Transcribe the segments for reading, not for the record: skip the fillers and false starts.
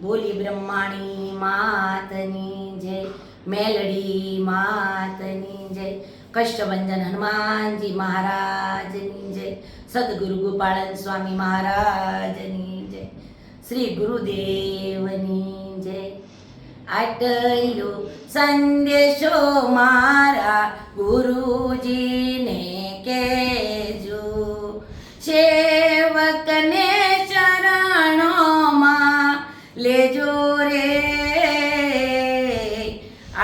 બોલી બ્રહ્માણી માતની જય, મેલડી માતની જય, કષ્ટભંજન હનુમાનજી મહારાજની જય, સદગુરુ ગોપાળન સ્વામી મહારાજની જય, શ્રી ગુરુદેવની જય. આટલો સંદેશો મારા ગુરુજીને કહેજો, સેવકને ચરણોમાં લેજો રે.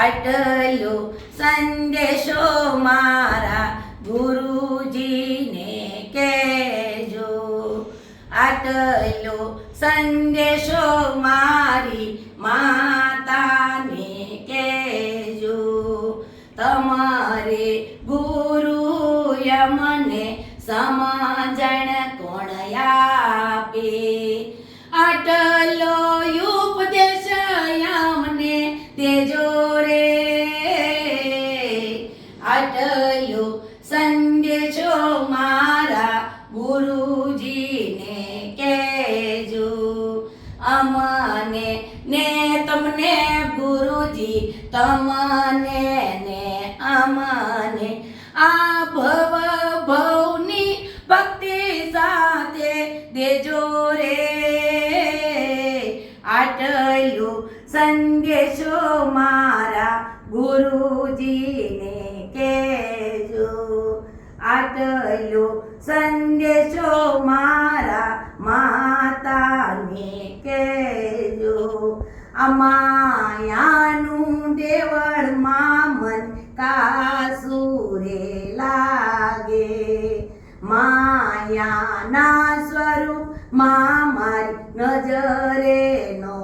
આટલો સંદેશો મારા ગુરુજીને કહેજો, આટલો સંદેશો મારી માતાને કહેજો. તમારે ગુરુએ મને સમજણ કોણ આપે, આટલો ઉપદેશ અમને દેજો રે. આટલો સંદેશો મારા ગુરુજીને કહેજો. અમને ને તમને ગુરુજી, તમને ને અમને આ ભવ ભવની ભક્તિ સાથે દેજો રે. આટલો સંદેશો મારા ગુરુજીને કહેજો, આટલો સંદેશો મારા માતાને કહેજો. આ માયાનું દેવળમાં મન કાસુરે લાગે, માયાના સ્વરૂપમાં મારી નજરે નો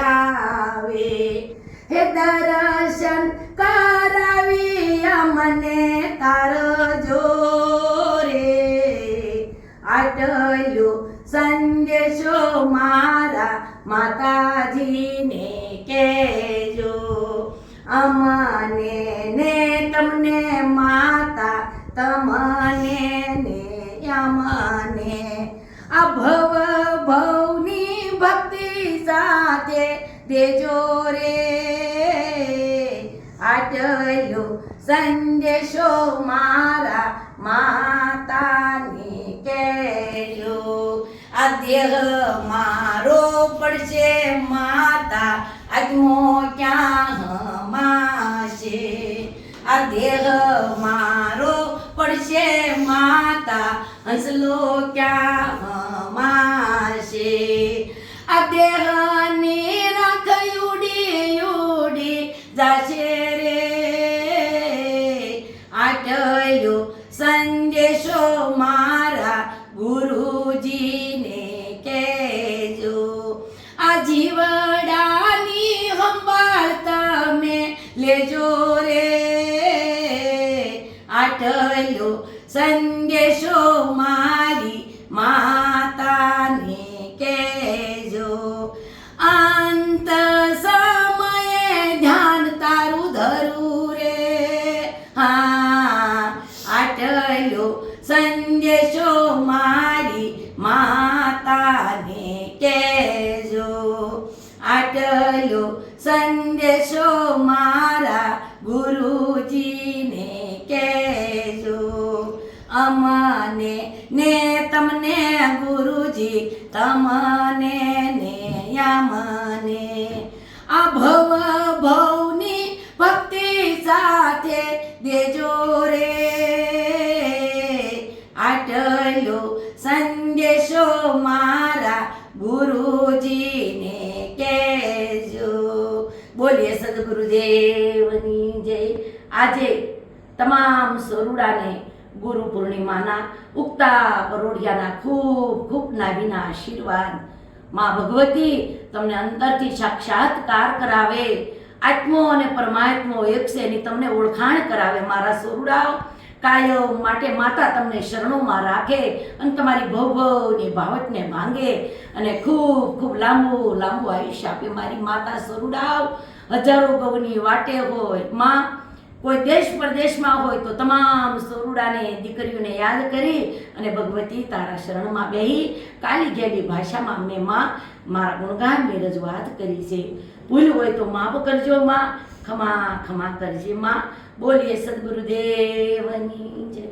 આવે. હે દર્શન કરાવી અમને તારજો રે. આટલો સંદેશો મારા માતાજીને કહેજો. અમને ને તમને માતા, તમને ને અમને આ ભવ ભવની ભક્તિ સાથે દેજો રે. આટલો સંદેશો મારા માતાને કહેજો. આ દેહ મારો પડશે માતા, આત્મો ક્યાં હમાશે. આ દેહ મારો પડશે માતા, હંસલો ક્યાં હમાશે. આ દેહની રાખ ઉડી ઉડી જાશે રે. આટલો સંદેશો મારા ગુરુજીને કહેજો. આ જીવડાની સંભાળ તમે લેજો રે. આટલો સંદેશો મારી માતાને કહેજો. અંત સમયે ધ્યાન તારું ધરું રે. હા, આટલો સંદેશો મારી માતાને કહેજો. આટલો સંદેશો મારા ગુરુજીને કહેજો. અમને ને તમને ગુરુજી, તમને ને અમને આ ભવ ભવની ભક્તિ સાથે દેજો રે. આટલો સંદેશો મારા ગુરુજીને કહેજો. બોલીએ સદગુરુદેવની જય. આજે તમામ સરુડાને ગુરુ પૂર્ણિમાના ઉગતા પરોઢિયાના ખૂબ ખૂબ નાભીના આશીર્વાદ. માં ભગવતી તમને અંતરથી સાક્ષાત્કાર કરાવે, આત્મો અને પરમાત્મો એક છે એની તમને ઓળખાણ કરાવે. મારા સરુડાઓ કાયમ માટે માતા તમને શરણોમાં રાખે અને તમારી ભવભવની ભાવટને ભાંગે અને ખૂબ ખૂબ લાંબુ લાંબુ આયુષ્ય આપે. મારી માતા સરુડાઓ હજારો ગૌની વાટે હોય, માં કોઈ દેશ પરદેશમાં હોય તો તમામ સરુડાને દીકરીઓને યાદ કરી અને ભગવતી તારા શરણમાં બેહી કાલી ગેલી ભાષામાં મેં માં મારા ગુણગાનની રજૂઆત કરી છે. ભૂલ હોય તો માફ કરજો માં, ખમા ખમા કરજે માં. બોલીએ સદગુરુદેવની જય.